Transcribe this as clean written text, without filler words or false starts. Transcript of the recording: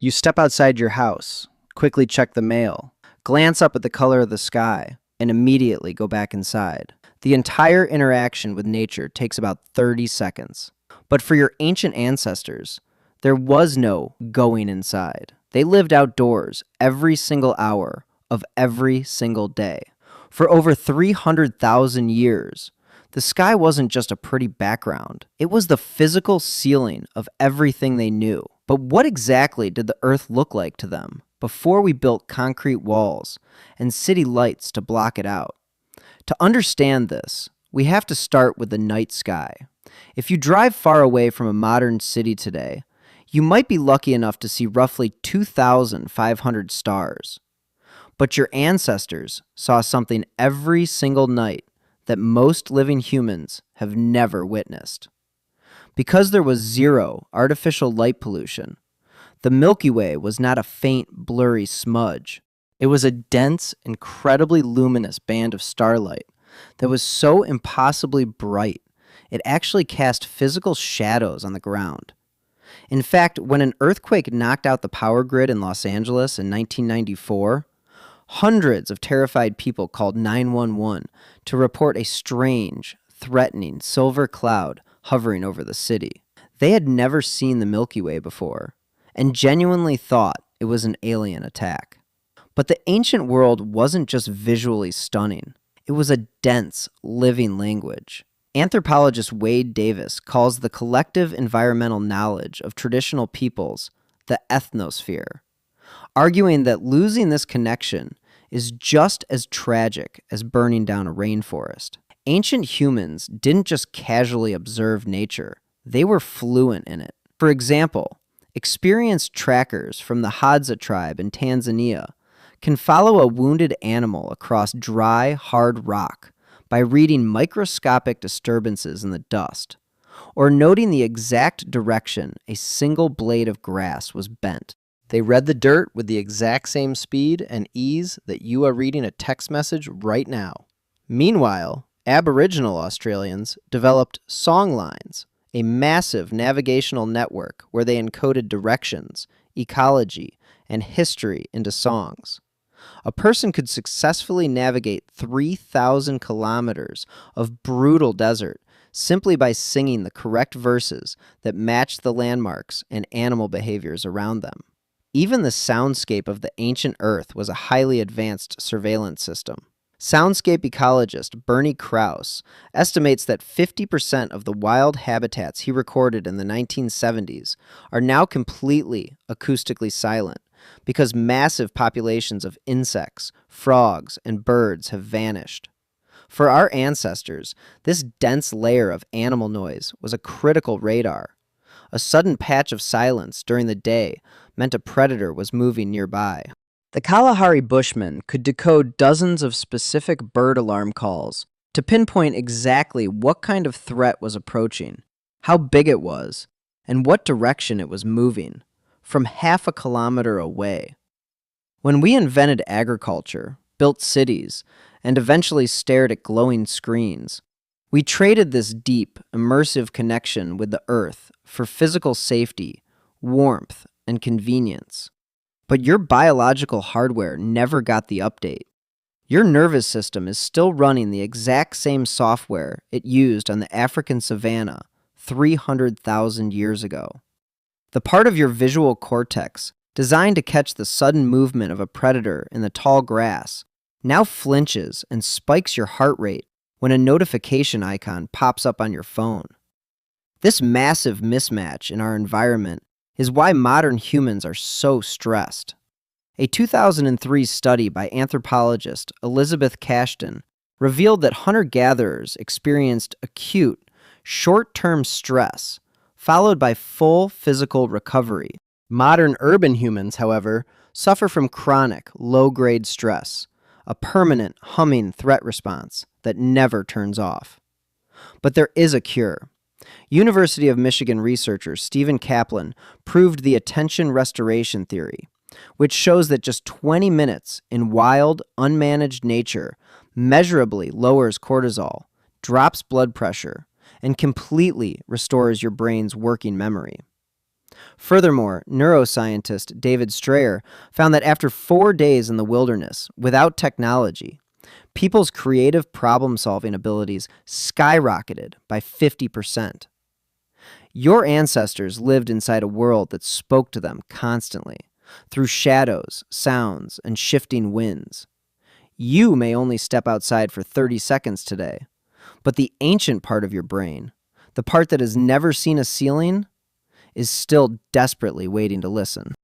You step outside your house, quickly check the mail, glance up at the color of the sky, and immediately go back inside. The entire interaction with nature takes about 30 seconds. But for your ancient ancestors, there was no going inside. They lived outdoors every single hour of every single day. For over 300,000 years, the sky wasn't just a pretty background. It was the physical ceiling of everything they knew. But what exactly did the Earth look like to them before we built concrete walls and city lights to block it out? To understand this, we have to start with the night sky. If you drive far away from a modern city today, you might be lucky enough to see roughly 2,500 stars. But your ancestors saw something every single night that most living humans have never witnessed. Because there was zero artificial light pollution, the Milky Way was not a faint, blurry smudge. It was a dense, incredibly luminous band of starlight that was so impossibly bright, it actually cast physical shadows on the ground. In fact, when an earthquake knocked out the power grid in Los Angeles in 1994, hundreds of terrified people called 911 to report a strange, threatening silver cloud hovering over the city. They had never seen the Milky Way before and genuinely thought it was an alien attack. But the ancient world wasn't just visually stunning. It was a dense, living language. Anthropologist Wade Davis calls the collective environmental knowledge of traditional peoples the ethnosphere, arguing that losing this connection is just as tragic as burning down a rainforest. Ancient humans didn't just casually observe nature, they were fluent in it. For example, experienced trackers from the Hadza tribe in Tanzania can follow a wounded animal across dry, hard rock by reading microscopic disturbances in the dust, or noting the exact direction a single blade of grass was bent. They read the dirt with the exact same speed and ease that you are reading a text message right now. Meanwhile, Aboriginal Australians developed songlines, a massive navigational network where they encoded directions, ecology, and history into songs. A person could successfully navigate 3,000 kilometers of brutal desert simply by singing the correct verses that matched the landmarks and animal behaviors around them. Even the soundscape of the ancient Earth was a highly advanced surveillance system. Soundscape ecologist Bernie Krause estimates that 50% of the wild habitats he recorded in the 1970s are now completely acoustically silent because massive populations of insects, frogs, and birds have vanished. For our ancestors, this dense layer of animal noise was a critical radar. A sudden patch of silence during the day meant a predator was moving nearby. The Kalahari Bushmen could decode dozens of specific bird alarm calls to pinpoint exactly what kind of threat was approaching, how big it was, and what direction it was moving, from half a kilometer away. When we invented agriculture, built cities, and eventually stared at glowing screens, we traded this deep, immersive connection with the earth for physical safety, warmth, and convenience. But your biological hardware never got the update. Your nervous system is still running the exact same software it used on the African savanna 300,000 years ago. The part of your visual cortex designed to catch the sudden movement of a predator in the tall grass now flinches and spikes your heart rate when a notification icon pops up on your phone. This massive mismatch in our environment is why modern humans are so stressed. A 2003 study by anthropologist Elizabeth Cashton revealed that hunter-gatherers experienced acute, short-term stress, followed by full physical recovery. Modern urban humans, however, suffer from chronic, low-grade stress, a permanent, humming threat response that never turns off. But there is a cure. University of Michigan researcher Stephen Kaplan proved the attention restoration theory, which shows that just 20 minutes in wild, unmanaged nature measurably lowers cortisol, drops blood pressure, and completely restores your brain's working memory. Furthermore, neuroscientist David Strayer found that after 4 days in the wilderness without technology, people's creative problem-solving abilities skyrocketed by 50%. Your ancestors lived inside a world that spoke to them constantly, through shadows, sounds, and shifting winds. You may only step outside for 30 seconds today, but the ancient part of your brain, the part that has never seen a ceiling, is still desperately waiting to listen.